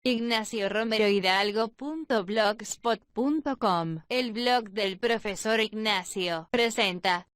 IgnacioRomeroHidalgo.blogspot.com. El blog del profesor Ignacio presenta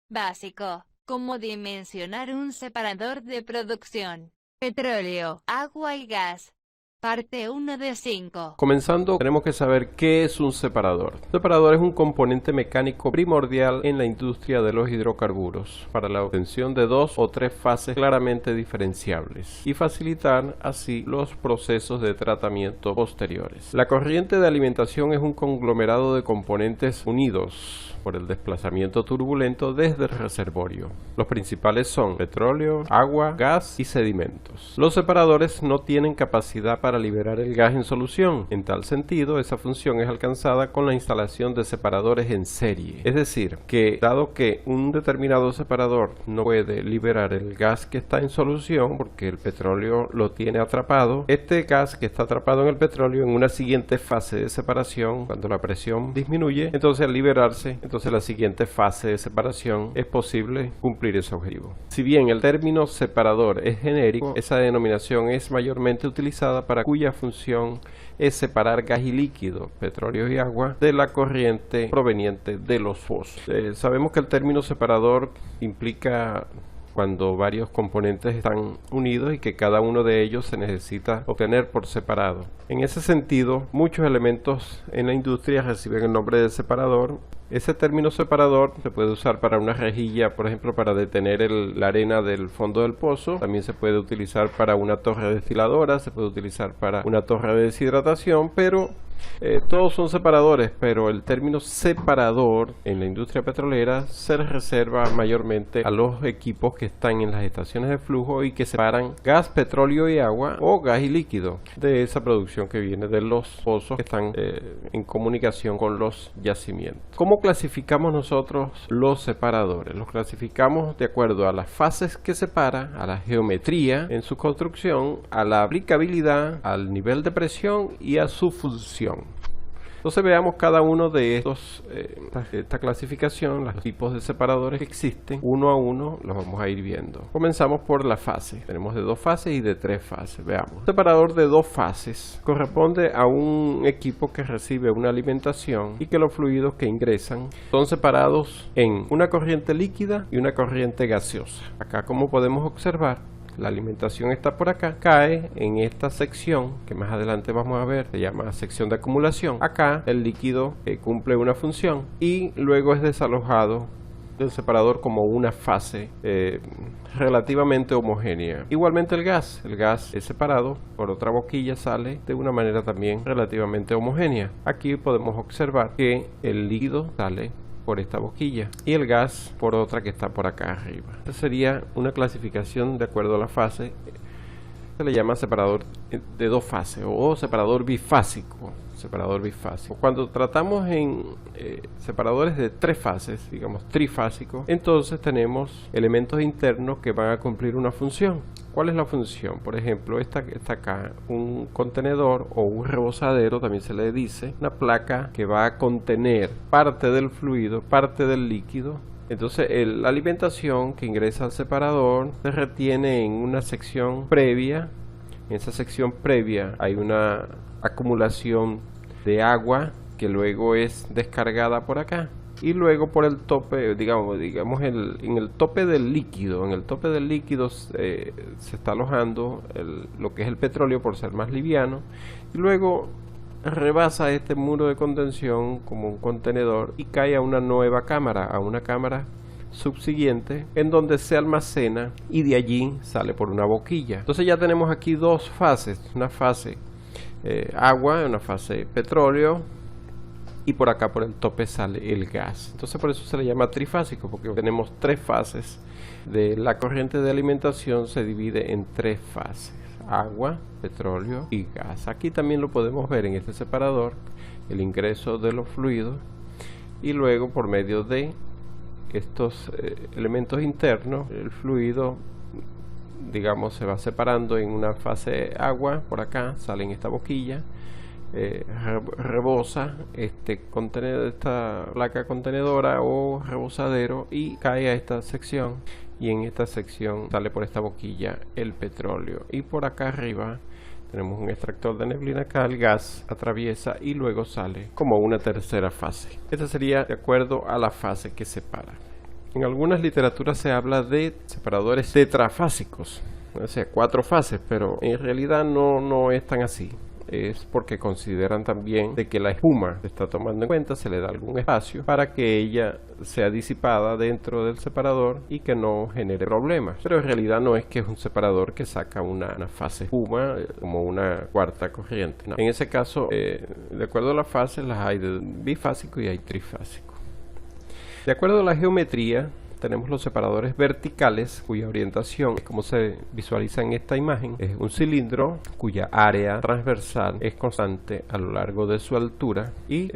Básico: cómo dimensionar un separador de producción, petróleo, agua y gas. Parte 1 de 5. Comenzando, tenemos que saber qué es un separador. Un separador es un componente mecánico primordial en la industria de los hidrocarburos para la obtención de 2 o 3 fases claramente diferenciables y facilitar así los procesos de tratamiento posteriores. La corriente de alimentación es un conglomerado de componentes unidos por el desplazamiento turbulento desde el reservorio. Los principales son petróleo, agua, gas y sedimentos. Los separadores no tienen capacidad para liberar el gas en solución. En tal sentido, esa función es alcanzada con la instalación de separadores en serie. Es decir, que dado que un determinado separador no puede liberar el gas que está en solución porque el petróleo lo tiene atrapado, este gas que está atrapado en el petróleo en una siguiente fase de separación, cuando la presión disminuye, entonces al liberarse, entonces la siguiente fase de separación es posible cumplir ese objetivo. Si bien el término separador es genérico, esa denominación es mayormente utilizada para cuya función es separar gas y líquido, petróleo y agua, de la corriente proveniente de los pozos. Sabemos que el término separador implica cuando varios componentes están unidos y que cada uno de ellos se necesita obtener por separado. En ese sentido, muchos elementos en la industria reciben el nombre de separador. Ese término separador se puede usar para una rejilla, por ejemplo, para detener la arena del fondo del pozo. También se puede utilizar para una torre destiladora, se puede utilizar para una torre de deshidratación, pero todos son separadores, pero el término separador en la industria petrolera se reserva mayormente a los equipos que están en las estaciones de flujo y que separan gas, petróleo y agua o gas y líquido de esa producción que viene de los pozos que están en comunicación con los yacimientos. ¿Cómo clasificamos nosotros los separadores? Los clasificamos de acuerdo a las fases que separa, a la geometría en su construcción, a la aplicabilidad, al nivel de presión y a su función. Entonces veamos cada uno de esta clasificación, los tipos de separadores que existen, uno a uno los vamos a ir viendo. Comenzamos por la fase. Tenemos de 2 fases y de 3 fases. Veamos. Un separador de 2 fases corresponde a un equipo que recibe una alimentación y que los fluidos que ingresan son separados en una corriente líquida y una corriente gaseosa. Acá, como podemos observar, la alimentación está por acá, cae en esta sección que más adelante vamos a ver, se llama sección de acumulación. Acá el líquido cumple una función y luego es desalojado del separador como una fase relativamente homogénea. Igualmente el gas es separado por otra boquilla, sale de una manera también relativamente homogénea. Aquí podemos observar que el líquido sale por esta boquilla y el gas por otra que está por acá arriba. Esta sería una clasificación de acuerdo a la fase. Se le llama separador de 2 fases o separador bifásico. Cuando tratamos en separadores de 3 fases, digamos trifásicos, entonces tenemos elementos internos que van a cumplir una función. ¿Cuál es la función? Por ejemplo, esta que está acá, un contenedor o un rebosadero, también se le dice, una placa que va a contener parte del fluido, parte del líquido. Entonces la alimentación que ingresa al separador se retiene en una sección previa. En esa sección previa hay una acumulación de agua que luego es descargada por acá. Y luego por el tope, digamos en el tope del líquido, se está alojando lo que es el petróleo por ser más liviano. Y luego rebasa este muro de contención como un contenedor y cae a una nueva cámara, a una cámara subsiguiente en donde se almacena y de allí sale por una boquilla. Entonces ya tenemos aquí 2 fases, una fase agua, una fase petróleo y por acá por el tope sale el gas. Entonces por eso se le llama trifásico, porque tenemos 3 fases. De la corriente de alimentación se divide en 3 fases: agua, petróleo y gas. Aquí también lo podemos ver en este separador, el ingreso de los fluidos y luego por medio de estos elementos internos el fluido, digamos, se va separando en una fase agua, por acá sale en esta boquilla, rebosa esta placa contenedora o rebosadero y cae a esta sección, y en esta sección sale por esta boquilla el petróleo, y por acá arriba Tenemos un extractor de neblina acá, el gas atraviesa y luego sale como una tercera fase. Esta sería de acuerdo a la fase que separa. En algunas literaturas se habla de separadores tetrafásicos, o sea, 4 fases, pero en realidad no es tan así. Es porque consideran también de que la espuma se está tomando en cuenta, se le da algún espacio para que ella sea disipada dentro del separador y que no genere problemas. Pero en realidad no es que es un separador que saca una fase espuma como una cuarta corriente, no. En ese caso, de acuerdo a las fases, las hay de bifásico y hay trifásico. De acuerdo a la geometría, tenemos los separadores verticales, cuya orientación, como se visualiza en esta imagen, es un cilindro cuya área transversal es constante a lo largo de su altura y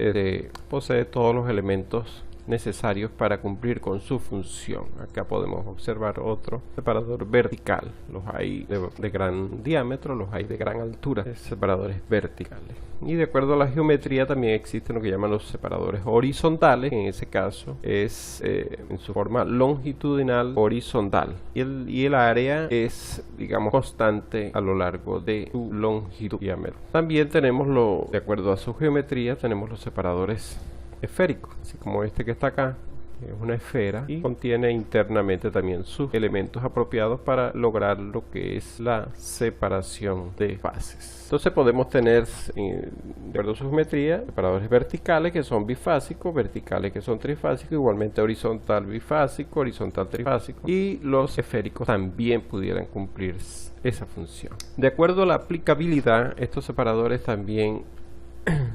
posee todos los elementos necesarios para cumplir con su función. Acá podemos observar otro separador vertical. Los hay de gran diámetro, los hay de gran altura, separadores verticales. Y de acuerdo a la geometría también existen lo que llaman los separadores horizontales. En ese caso es en su forma longitudinal horizontal y el área es, digamos, constante a lo largo de su longitud y diámetro. También tenemos, de acuerdo a su geometría, tenemos los separadores esférico, así como este que está acá, es una esfera y contiene internamente también sus elementos apropiados para lograr lo que es la separación de fases. Entonces podemos tener, de acuerdo a su geometría, separadores verticales que son bifásicos, verticales que son trifásicos, igualmente horizontal bifásico, horizontal trifásico, y los esféricos también pudieran cumplir esa función. De acuerdo a la aplicabilidad, estos separadores también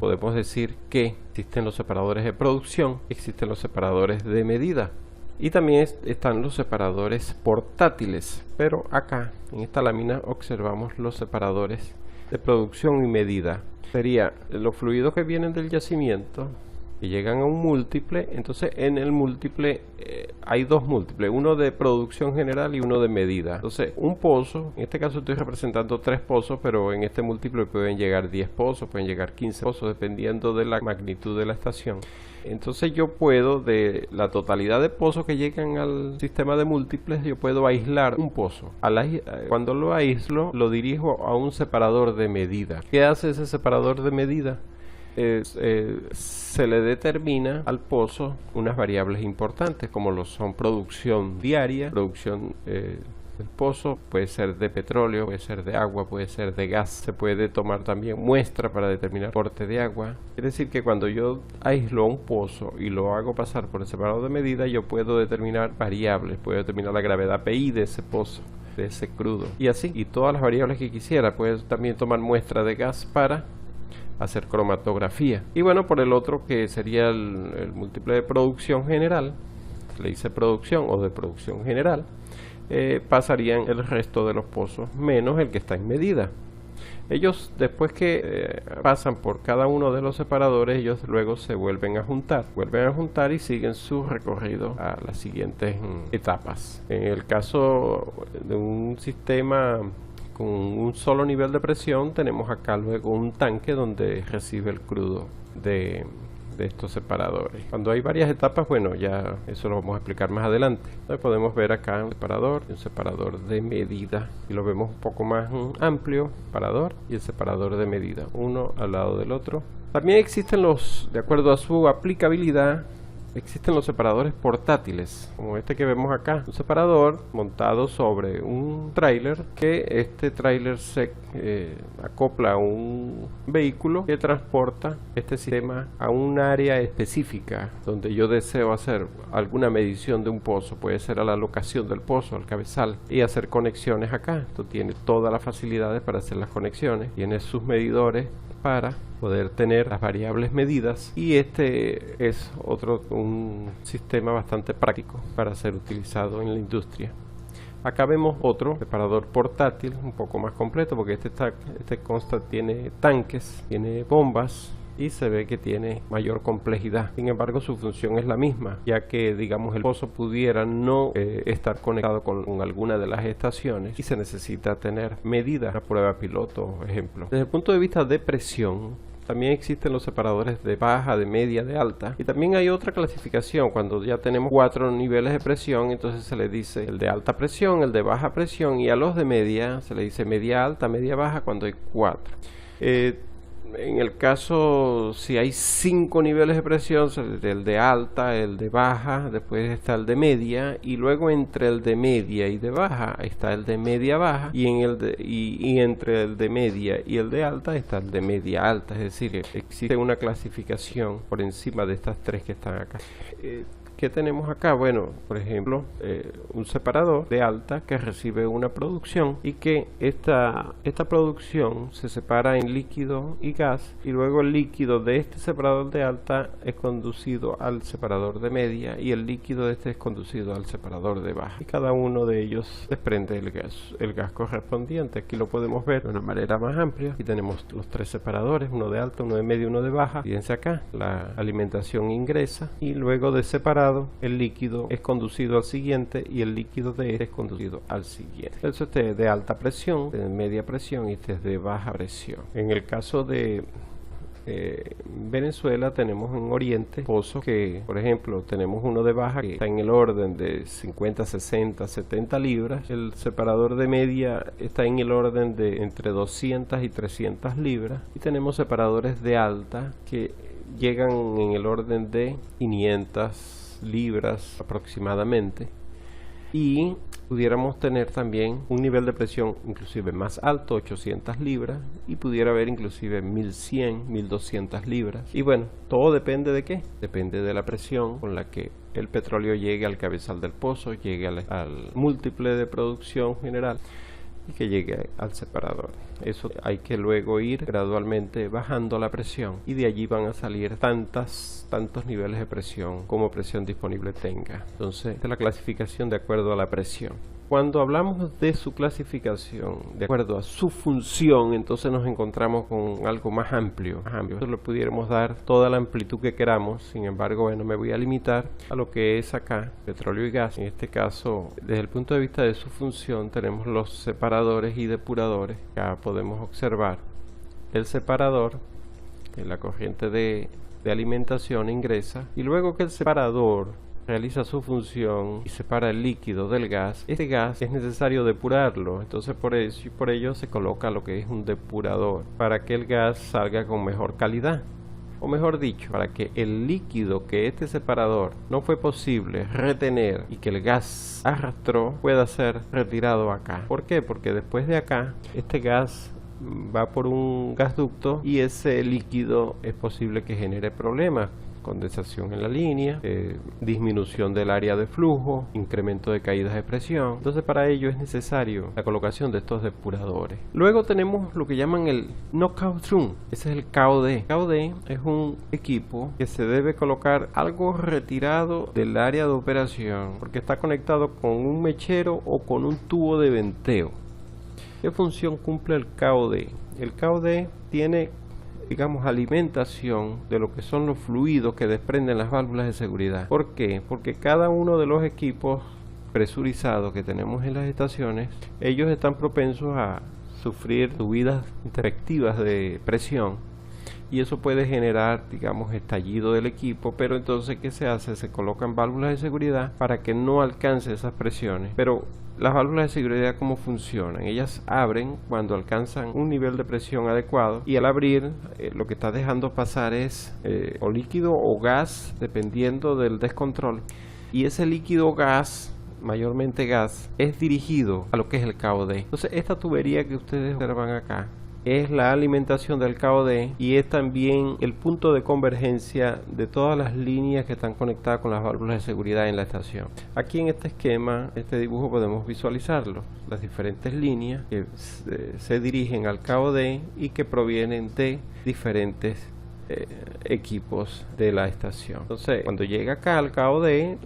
podemos decir que existen los separadores de producción, existen los separadores de medida y también están los separadores portátiles, pero acá en esta lámina observamos los separadores de producción y medida. Sería los fluidos que vienen del yacimiento que llegan a un múltiple. Entonces en el múltiple hay 2 múltiples, uno de producción general y uno de medida. Entonces un pozo, en este caso estoy representando 3 pozos, pero en este múltiple pueden llegar 10 pozos, pueden llegar 15 pozos, dependiendo de la magnitud de la estación. Entonces yo puedo, de la totalidad de pozos que llegan al sistema de múltiples, yo puedo aislar un pozo. Cuando lo aíslo, lo dirijo a un separador de medida. ¿Qué hace ese separador de medida? Se le determina al pozo unas variables importantes, como lo son producción diaria, producción del pozo, puede ser de petróleo, puede ser de agua, puede ser de gas. Se puede tomar también muestra para determinar aporte de agua. Es decir, que cuando yo aíslo un pozo y lo hago pasar por el separador de medida, yo puedo determinar variables, puedo determinar la gravedad PI de ese pozo, de ese crudo, y así, y todas las variables que quisiera. Puedo también tomar muestra de gas para hacer cromatografía. Y bueno, por el otro, que sería el múltiple de producción general, le dice producción o de producción general, pasarían el resto de los pozos menos el que está en medida. Ellos, después que pasan por cada uno de los separadores, ellos luego se vuelven a juntar y siguen su recorrido a las siguientes etapas. En el caso de un sistema con un solo nivel de presión, tenemos acá luego un tanque donde recibe el crudo de estos separadores. Cuando hay varias etapas, bueno, ya eso lo vamos a explicar más adelante. Entonces podemos ver acá un separador de medida, y lo vemos un poco más amplio, separador y el separador de medida, uno al lado del otro. También existen de acuerdo a su aplicabilidad, existen los separadores portátiles, como este que vemos acá, un separador montado sobre un tráiler, que este tráiler se acopla a un vehículo que transporta este sistema a un área específica donde yo deseo hacer alguna medición de un pozo. Puede ser a la locación del pozo, al cabezal, y hacer conexiones acá. Esto tiene todas las facilidades para hacer las conexiones, tiene sus medidores para poder tener las variables medidas, y este es un sistema bastante práctico para ser utilizado en la industria. Acá vemos otro separador portátil un poco más completo, porque tiene tanques, tiene bombas, y se ve que tiene mayor complejidad. Sin embargo, su función es la misma, ya que, digamos, el pozo pudiera no estar conectado con alguna de las estaciones y se necesita tener medidas, una prueba piloto, ejemplo. Desde el punto de vista de presión, También existen los separadores de baja, de media, de alta. Y también hay otra clasificación. Cuando ya tenemos 4 niveles de presión, entonces se le dice el de alta presión, el de baja presión, y a los de media se le dice media alta, media baja cuando hay 4. En el caso, si hay 5 niveles de presión, el de alta, el de baja, después está el de media, y luego entre el de media y de baja está el de media baja, y entre el de media y el de alta está el de media alta. Es decir, existe una clasificación por encima de estas 3 que están acá. ¿Qué tenemos acá? Bueno, por ejemplo, un separador de alta que recibe una producción y que esta producción se separa en líquido y gas, y luego el líquido de este separador de alta es conducido al separador de media y el líquido de este es conducido al separador de baja, y cada uno de ellos desprende el gas correspondiente. Aquí lo podemos ver de una manera más amplia. Aquí tenemos los 3 separadores, uno de alta, uno de media y uno de baja. Fíjense acá, la alimentación ingresa y luego de separado el líquido es conducido al siguiente y el líquido de este es conducido al siguiente. Eso este es de alta presión, de media presión y este es de baja presión. En el caso de Venezuela tenemos en Oriente pozos que, por ejemplo, tenemos uno de baja que está en el orden de 50, 60, 70 libras. El separador de media está en el orden de entre 200 y 300 libras. Y tenemos separadores de alta que llegan en el orden de 500 libras aproximadamente, y pudiéramos tener también un nivel de presión inclusive más alto, 800 libras, y pudiera haber inclusive 1100, 1200 libras. Y bueno, todo depende de qué, depende de la presión con la que el petróleo llegue al cabezal del pozo, llegue al múltiple de producción general y que llegue al separador. Eso hay que luego ir gradualmente bajando la presión, y de allí van a salir tantos niveles de presión como presión disponible tenga. Entonces, esta es la clasificación de acuerdo a la presión. Cuando hablamos de su clasificación de acuerdo a su función, entonces nos encontramos con algo más amplio. Nosotros le pudiéramos dar toda la amplitud que queramos. Sin embargo, bueno, me voy a limitar a lo que es acá, petróleo y gas. En este caso, desde el punto de vista de su función, tenemos los separadores y depuradores. Acá podemos observar el separador, en la corriente de alimentación ingresa, y luego que el separador realiza su función y separa el líquido del gas, este gas es necesario depurarlo. Entonces por ello se coloca lo que es un depurador, para que el gas salga con mejor calidad, o mejor dicho, para que el líquido que este separador no fue posible retener y que el gas arrastró pueda ser retirado acá. ¿Por qué? Porque después de acá este gas va por un gasducto y ese líquido es posible que genere problemas: condensación en la línea, disminución del área de flujo, incremento de caídas de presión. Entonces para ello es necesario la colocación de estos depuradores. Luego tenemos lo que llaman el knockout room. Ese es el KOD. KOD es un equipo que se debe colocar algo retirado del área de operación, porque está conectado con un mechero o con un tubo de venteo. ¿Qué función cumple el KOD? El KOD tiene, digamos, alimentación de lo que son los fluidos que desprenden las válvulas de seguridad. ¿Por qué? Porque cada uno de los equipos presurizados que tenemos en las estaciones, ellos están propensos a sufrir subidas interactivas de presión, y eso puede generar, digamos, estallido del equipo. Pero entonces, ¿qué se hace? Se colocan válvulas de seguridad para que no alcance esas presiones. Pero las válvulas de seguridad, ¿cómo funcionan? Ellas abren cuando alcanzan un nivel de presión adecuado, y al abrir lo que está dejando pasar es o líquido o gas, dependiendo del descontrol, y ese líquido o gas, mayormente gas, es dirigido a lo que es el KOD. Entonces esta tubería que ustedes observan acá es la alimentación del KOD, y es también el punto de convergencia de todas las líneas que están conectadas con las válvulas de seguridad en la estación. Aquí en este esquema, este dibujo, podemos visualizarlo, las diferentes líneas que se dirigen al KOD y que provienen de diferentes equipos de la estación. Entonces, cuando llega acá al KOD,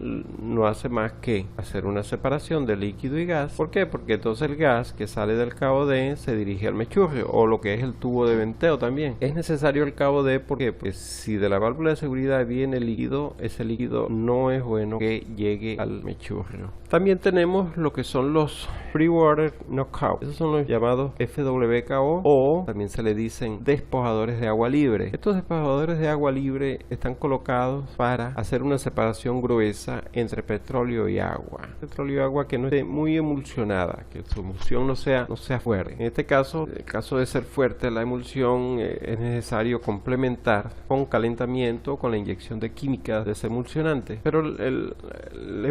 no hace más que hacer una separación de líquido y gas. ¿Por qué? Porque entonces el gas que sale del KOD se dirige al mechurrio, o lo que es el tubo de venteo también. Es necesario el KOD porque pues, si de la válvula de seguridad viene líquido, ese líquido no es bueno que llegue al mechurrio. También tenemos lo que son los Free Water Knockout. Esos son los llamados FWKO, o también se le dicen despojadores de agua libre. Estos despojadores de agua libre están colocados para hacer una separación gruesa entre petróleo y agua. Petróleo y agua que no esté muy emulsionada, que su emulsión no sea fuerte. En este caso, en el caso de ser fuerte la emulsión, es necesario complementar con calentamiento, con la inyección de químicas desemulsionantes. Pero el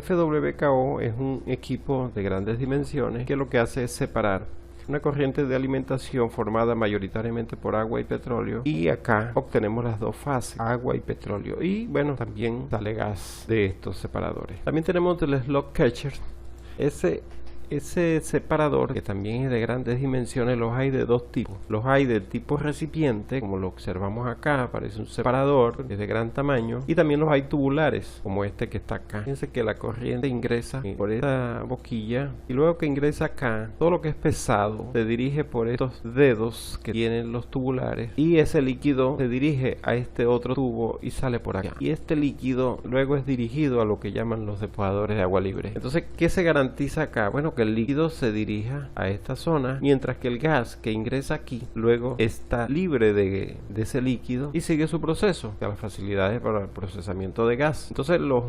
FWKO es un equipo de grandes dimensiones que lo que hace es separar una corriente de alimentación formada mayoritariamente por agua y petróleo, y acá obtenemos las dos fases, agua y petróleo, y bueno, también sale gas de estos separadores. También tenemos el slug catcher. Ese separador, que también es de grandes dimensiones, los hay de dos tipos. Los hay de tipo recipiente, como lo observamos acá, parece un separador, es de gran tamaño, y también los hay tubulares, como este que está acá. Fíjense que la corriente ingresa por esta boquilla, y luego que ingresa acá, todo lo que es pesado se dirige por estos dedos que tienen los tubulares, y ese líquido se dirige a este otro tubo y sale por acá. Y este líquido luego es dirigido a lo que llaman los despojadores de agua libre. Entonces, ¿qué se garantiza acá? Bueno, que el líquido se dirija a esta zona, mientras que el gas que ingresa aquí luego está libre de ese líquido y sigue su proceso, a las facilidades para el procesamiento de gas. Entonces los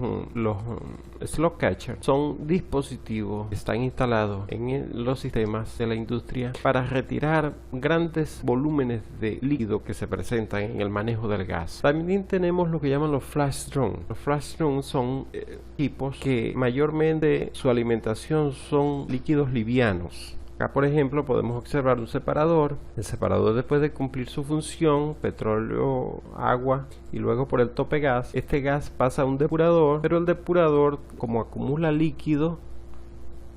slug catcher son dispositivos que están instalados en los sistemas de la industria para retirar grandes volúmenes de líquido que se presentan en el manejo del gas. También tenemos lo que llaman los flash drone. Los flash drone son equipos que mayormente su alimentación son líquidos livianos. Acá, por ejemplo, podemos observar un separador. El separador, después de cumplir su función, petróleo, agua y luego por el tope gas, este gas pasa a un depurador, pero el depurador, como acumula líquido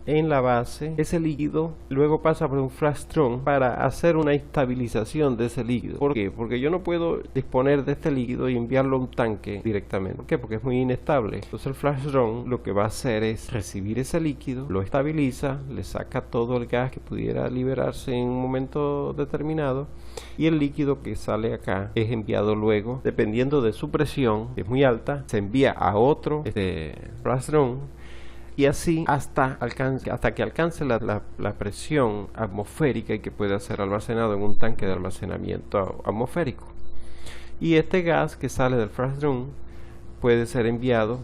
en la base, ese líquido luego pasa por un flash drone para hacer una estabilización de ese líquido. ¿Por qué? Porque yo no puedo disponer de este líquido y enviarlo a un tanque directamente. ¿Por qué? Porque es muy inestable. Entonces el flash drone lo que va a hacer es recibir ese líquido, lo estabiliza, le saca todo el gas que pudiera liberarse en un momento determinado, y el líquido que sale acá es enviado luego, dependiendo de su presión, que es muy alta, se envía a otro flash drone, y así hasta que alcance la presión atmosférica y que pueda ser almacenado en un tanque de almacenamiento atmosférico. Y este gas que sale del flash drone puede ser enviado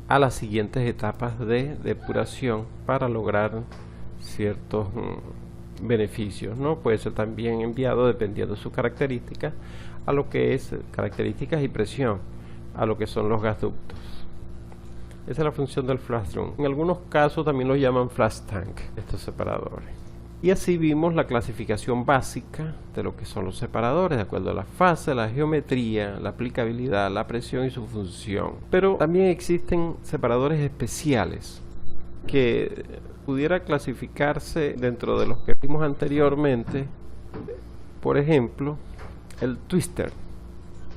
a las siguientes etapas de depuración para lograr ciertos beneficios, ¿no? Puede ser también enviado, dependiendo de sus características, a lo que es características y presión, a lo que son los gasoductos. Esa es la función del flash drone. En algunos casos también lo llaman flash tank, estos separadores. Y así vimos la clasificación básica de lo que son los separadores, de acuerdo a la fase, la geometría, la aplicabilidad, la presión y su función. Pero también existen separadores especiales que pudiera clasificarse dentro de los que vimos anteriormente. Por ejemplo, el twister.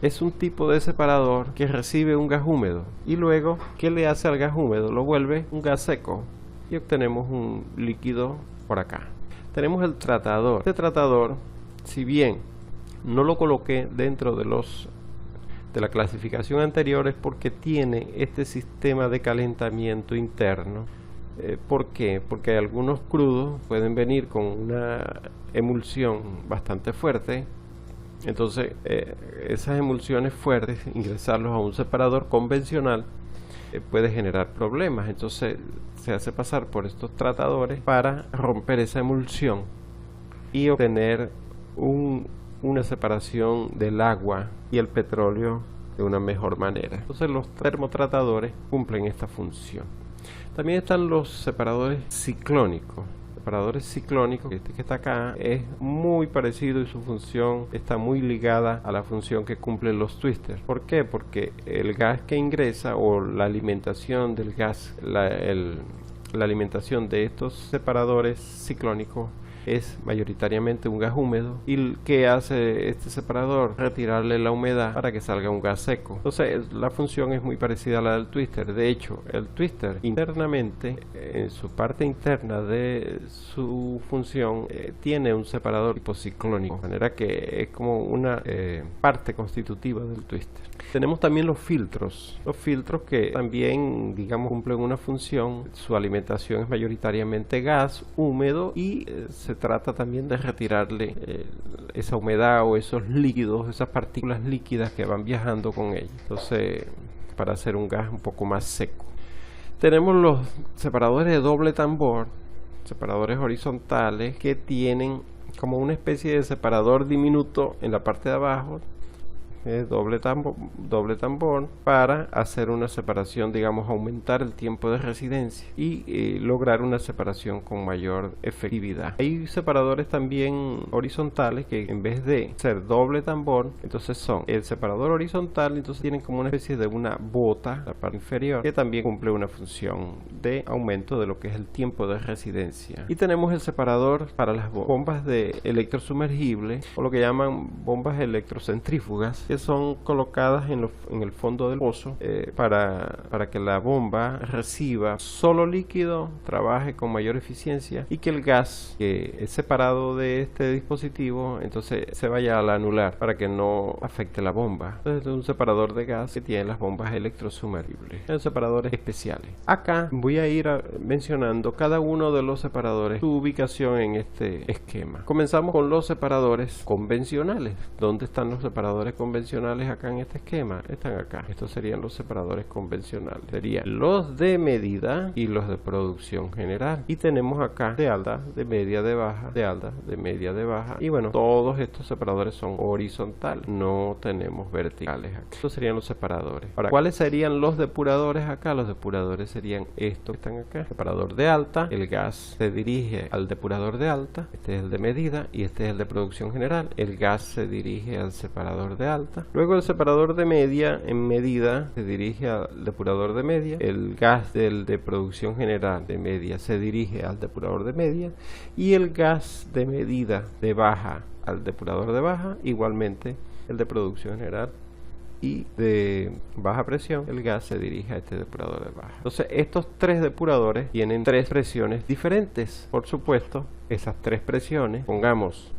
Es un tipo de separador que recibe un gas húmedo y luego, ¿qué le hace al gas húmedo? Lo vuelve un gas seco y obtenemos un líquido por acá. Tenemos el tratador. Este tratador, si bien no lo coloqué dentro de la clasificación anterior, es porque tiene este sistema de calentamiento interno. ¿Por qué? Porque algunos crudos pueden venir con una emulsión bastante fuerte. Entonces esas emulsiones fuertes, ingresarlos a un separador convencional puede generar problemas. Entonces se hace pasar por estos tratadores para romper esa emulsión y obtener una separación del agua y el petróleo de una mejor manera. Entonces los termotratadores cumplen esta función. También están los separadores ciclónicos. Este que está acá es muy parecido y su función está muy ligada a la función que cumplen los twisters. ¿Por qué? Porque el gas que ingresa, o la alimentación del gas, la alimentación de estos separadores ciclónicos es mayoritariamente un gas húmedo. ¿Y qué hace este separador? Retirarle la humedad para que salga un gas seco. Entonces la función es muy parecida a la del twister. De hecho, el twister internamente, en su parte interna de su función, tiene un separador tipo ciclónico, de manera que es como una parte constitutiva del twister. Tenemos también los filtros que también, digamos, cumplen una función. Su alimentación es mayoritariamente gas húmedo y se trata también de retirarle esa humedad o esos líquidos, esas partículas líquidas que van viajando con ella. Entonces, para hacer un gas un poco más seco. Tenemos los separadores de doble tambor, separadores horizontales, que tienen como una especie de separador diminuto en la parte de abajo, doble tambor, para hacer una separación, digamos, aumentar el tiempo de residencia y lograr una separación con mayor efectividad. Hay separadores también horizontales que, en vez de ser doble tambor, entonces son el separador horizontal, entonces tienen como una especie de una bota, la parte inferior, que también cumple una función de aumento de lo que es el tiempo de residencia. Y tenemos el separador para las bombas de electrosumergible, o lo que llaman bombas electrocentrífugas, que son colocadas en el fondo del pozo para que la bomba reciba solo líquido, trabaje con mayor eficiencia y que el gas que es separado de este dispositivo entonces se vaya al anular para que no afecte la bomba. Entonces es un separador de gas que tiene las bombas electrosumergibles. Son separadores especiales. Acá voy a ir mencionando cada uno de los separadores, su ubicación en este esquema. Comenzamos con los separadores convencionales. ¿Dónde están los separadores convencionales acá en este esquema? Están acá. Estos serían los separadores convencionales. Serían los de medida y los de producción general. Y tenemos acá de alta, de media, de baja, de alta, de media, de baja. Y bueno, todos estos separadores son horizontales. No tenemos verticales aquí. Estos serían los separadores. Ahora, ¿cuáles serían los depuradores acá? Los depuradores serían estos que están acá. Separador de alta. El gas se dirige al depurador de alta. Este es el de medida y este es el de producción general. El gas se dirige al separador de alta. Luego el separador de media en medida se dirige al depurador de media. El gas del de producción general de media se dirige al depurador de media. Y el gas de medida de baja al depurador de baja. Igualmente el de producción general y de baja presión, el gas se dirige a este depurador de baja. Entonces estos tres depuradores tienen tres presiones diferentes. Por supuesto, esas tres presiones, pongamos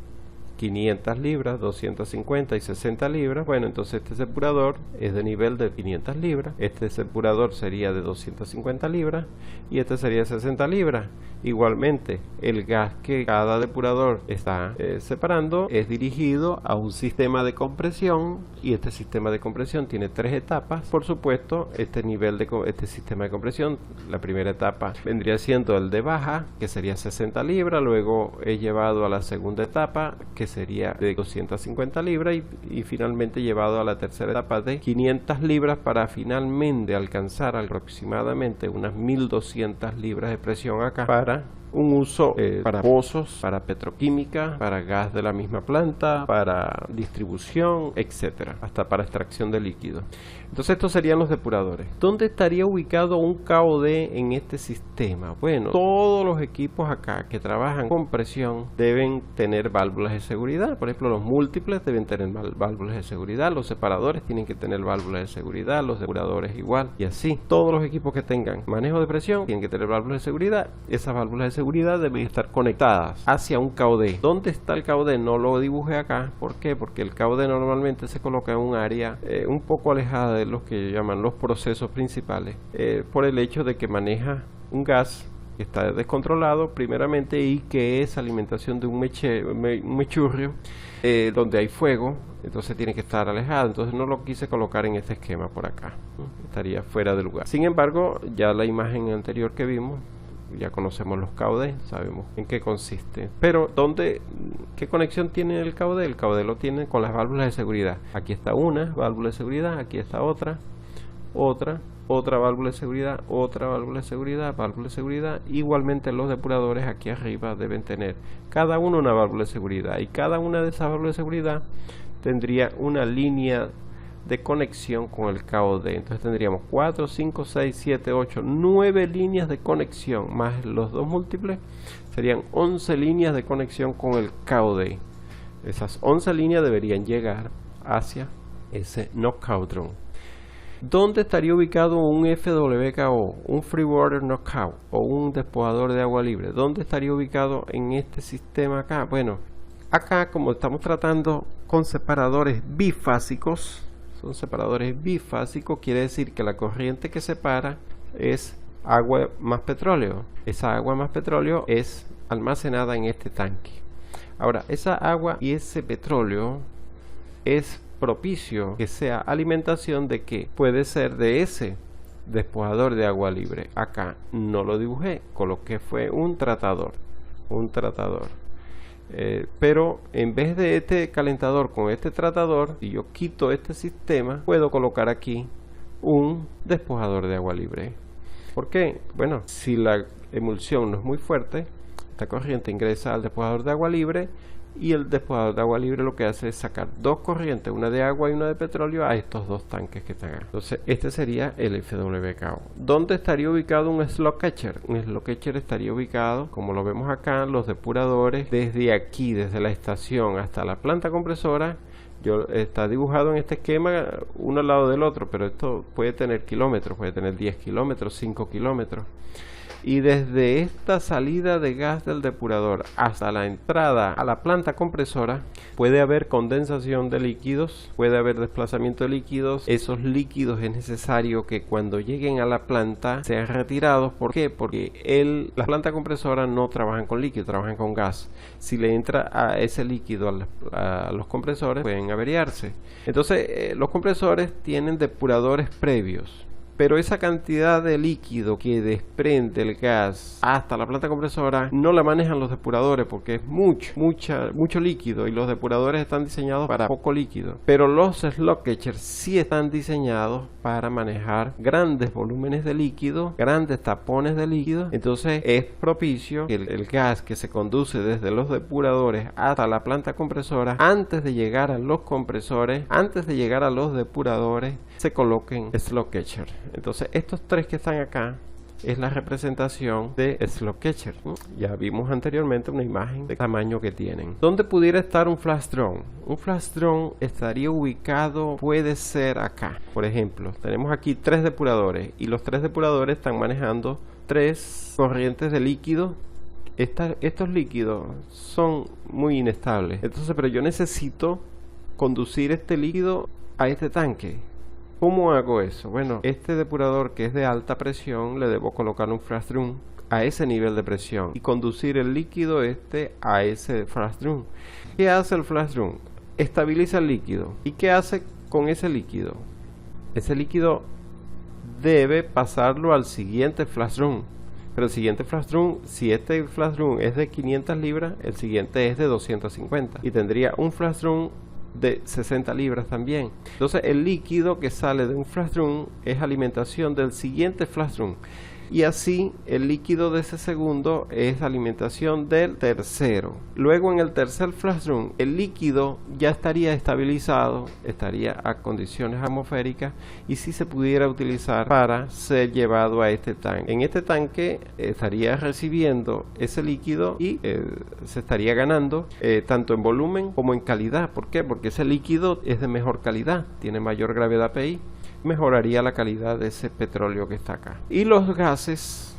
500 libras, 250 y 60 libras. Bueno, entonces este depurador es de nivel de 500 libras, este depurador sería de 250 libras y este sería de 60 libras. Igualmente, el gas que cada depurador está separando es dirigido a un sistema de compresión y este sistema de compresión tiene tres etapas. Por supuesto, este sistema de compresión, la primera etapa vendría siendo el de baja, que sería 60 libras, luego es llevado a la segunda etapa, que sería de 250 libras y finalmente llevado a la tercera etapa de 500 libras para finalmente alcanzar aproximadamente unas 1200 libras de presión acá para un uso para pozos, para petroquímica, para gas de la misma planta, para distribución, etcétera, hasta para extracción de líquido. Entonces estos serían los depuradores. ¿Dónde estaría ubicado un KOD en este sistema? Bueno, todos los equipos acá que trabajan con presión deben tener válvulas de seguridad. Por ejemplo, los múltiples deben tener válvulas de seguridad, los separadores tienen que tener válvulas de seguridad, los depuradores igual, y así. Todos los equipos que tengan manejo de presión tienen que tener válvulas de seguridad. Esas válvulas de seguridad deben estar conectadas hacia un KOD. ¿Dónde está el KOD? No lo dibujé acá. ¿Por qué? Porque el KOD normalmente se coloca en un área un poco alejada de los que llaman los procesos principales, por el hecho de que maneja un gas que está descontrolado primeramente y que es alimentación de un mechurrio donde hay fuego, entonces tiene que estar alejado. Entonces no lo quise colocar en este esquema por acá, estaría fuera de lugar. Sin embargo, ya la imagen anterior que vimos, ya conocemos los KOD, sabemos en qué consiste. Pero ¿qué conexión tiene el KOD? El KOD lo tiene con las válvulas de seguridad. Aquí está una válvula de seguridad, aquí está otra válvula de seguridad, otra válvula de seguridad, válvula de seguridad. Igualmente los depuradores aquí arriba deben tener cada uno una válvula de seguridad y cada una de esas válvulas de seguridad tendría una línea de conexión con el KOD. Entonces tendríamos 4, 5, 6, 7, 8, 9 líneas de conexión más los dos múltiples, serían 11 líneas de conexión con el KOD. Esas 11 líneas deberían llegar hacia ese knockout drum. ¿Dónde estaría ubicado un FWKO, un Free Water Knockout o un despojador de agua libre? ¿Dónde estaría ubicado en este sistema acá? Bueno, acá, como estamos tratando con separadores bifásicos, son separadores bifásicos, quiere decir que la corriente que separa es agua más petróleo. Esa agua más petróleo es almacenada en este tanque. Ahora, esa agua y ese petróleo es propicio que sea alimentación de que puede ser de ese despojador de agua libre. Acá no lo dibujé, coloqué fue un tratador. Pero en vez de este calentador con este tratador, si yo quito este sistema, puedo colocar aquí un despojador de agua libre. ¿Por qué? Bueno, si la emulsión no es muy fuerte, esta corriente ingresa al despojador de agua libre, y el despojador de agua libre lo que hace es sacar dos corrientes, una de agua y una de petróleo, a estos dos tanques que están acá. Entonces este sería el FWKO. ¿Dónde estaría ubicado un slot catcher? Un slot catcher estaría ubicado, como lo vemos acá, los depuradores desde aquí, desde la estación hasta la planta compresora. Está dibujado en este esquema uno al lado del otro, pero esto puede tener kilómetros, puede tener 10 kilómetros, 5 kilómetros. Y desde esta salida de gas del depurador hasta la entrada a la planta compresora puede haber condensación de líquidos, puede haber desplazamiento de líquidos. Esos líquidos es necesario que cuando lleguen a la planta sean retirados. ¿Por qué? Porque la planta compresora no trabajan con líquido, trabajan con gas. Si le entra a ese líquido a los compresores, pueden averiarse. Entonces los compresores tienen depuradores previos, pero esa cantidad de líquido que desprende el gas hasta la planta compresora no la manejan los depuradores, porque es mucho líquido, y los depuradores están diseñados para poco líquido. Pero los slot catchers sí están diseñados para manejar grandes volúmenes de líquido, grandes tapones de líquido. Entonces es propicio que el gas que se conduce desde los depuradores hasta la planta compresora, antes de llegar a los compresores, antes de llegar a los depuradores, se coloquen slot catcher. Entonces estos tres que están acá es la representación de slot catcher. Ya vimos anteriormente una imagen de tamaño que tienen. ¿Dónde pudiera estar un flash drum? Un flash drum estaría ubicado, puede ser acá. Por ejemplo, tenemos aquí tres depuradores, y los tres depuradores están manejando tres corrientes de líquido. Estos líquidos son muy inestables. Entonces, pero yo necesito conducir este líquido a este tanque. ¿Cómo hago eso? Bueno, este depurador que es de alta presión, le debo colocar un flash drum a ese nivel de presión y conducir el líquido a ese flash drum. ¿Qué hace el flash drum? Estabiliza el líquido. ¿Y qué hace con ese líquido? Ese líquido debe pasarlo al siguiente flash drum. Pero el siguiente flash drum, si este flash drum es de 500 libras, el siguiente es de 250. Y tendría un flash drum de 60 libras también. Entonces el líquido que sale de un flash drum es alimentación del siguiente flash drum, y así el líquido de ese segundo es alimentación del tercero. Luego en el tercer flash drum el líquido ya estaría estabilizado, estaría a condiciones atmosféricas, y si se pudiera utilizar para ser llevado a este tanque. En este tanque estaría recibiendo ese líquido y se estaría ganando tanto en volumen como en calidad. ¿Por qué? Porque ese líquido es de mejor calidad, tiene mayor gravedad PI, mejoraría la calidad de ese petróleo que está acá. Y los gases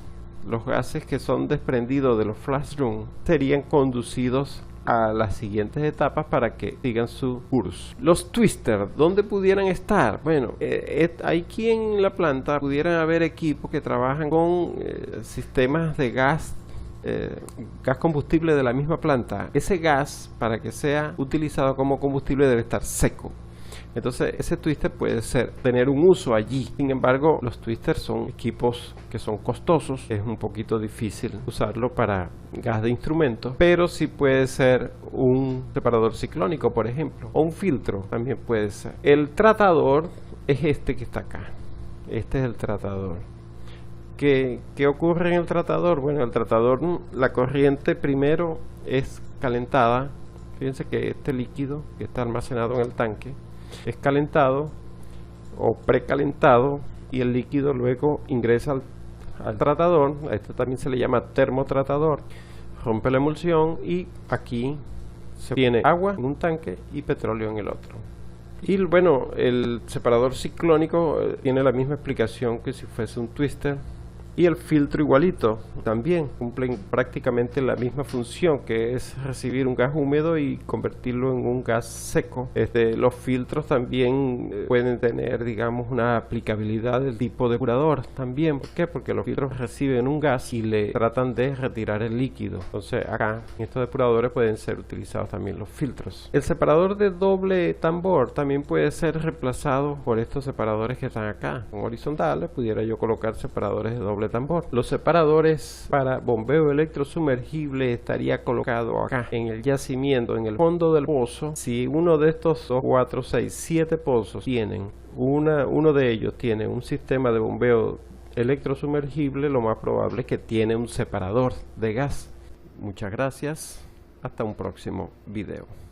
que son desprendidos de los flash drum serían conducidos a las siguientes etapas para que sigan su curso. Los twisters, ¿dónde pudieran estar? Bueno, aquí en la planta pudieran haber equipos que trabajan con sistemas de gas combustible de la misma planta. Ese gas, para que sea utilizado como combustible, debe estar seco. Entonces ese twister puede tener un uso allí. Sin embargo, los twisters son equipos que son costosos, es un poquito difícil usarlo para gas de instrumentos, pero sí puede ser un separador ciclónico, por ejemplo, o un filtro también puede ser. El tratador es este que está acá. Este es el tratador. ¿Qué ocurre en el tratador? Bueno, el tratador, la corriente primero es calentada. Fíjense que este líquido que está almacenado en el tanque es calentado o precalentado y el líquido luego ingresa al tratador. A este también se le llama termotratador. Rompe la emulsión y aquí se tiene agua en un tanque y petróleo en el otro. Y bueno, el separador ciclónico tiene la misma explicación que si fuese un twister. Y el filtro igualito, también cumplen prácticamente la misma función, que es recibir un gas húmedo y convertirlo en un gas seco. Los filtros también pueden tener, digamos, una aplicabilidad del tipo depurador también. ¿Por qué? Porque los filtros reciben un gas y le tratan de retirar el líquido. Entonces acá, en estos depuradores pueden ser utilizados también los filtros. El separador de doble tambor también puede ser reemplazado por estos separadores que están acá. Con horizontales pudiera yo colocar separadores de doble tambor. Los separadores para bombeo electrosumergible estaría colocado acá en el yacimiento, en el fondo del pozo. Si uno de estos 2, 4, 6, 7 pozos tienen uno de ellos tiene un sistema de bombeo electrosumergible, lo más probable es que tiene un separador de gas. Muchas gracias. Hasta un próximo video.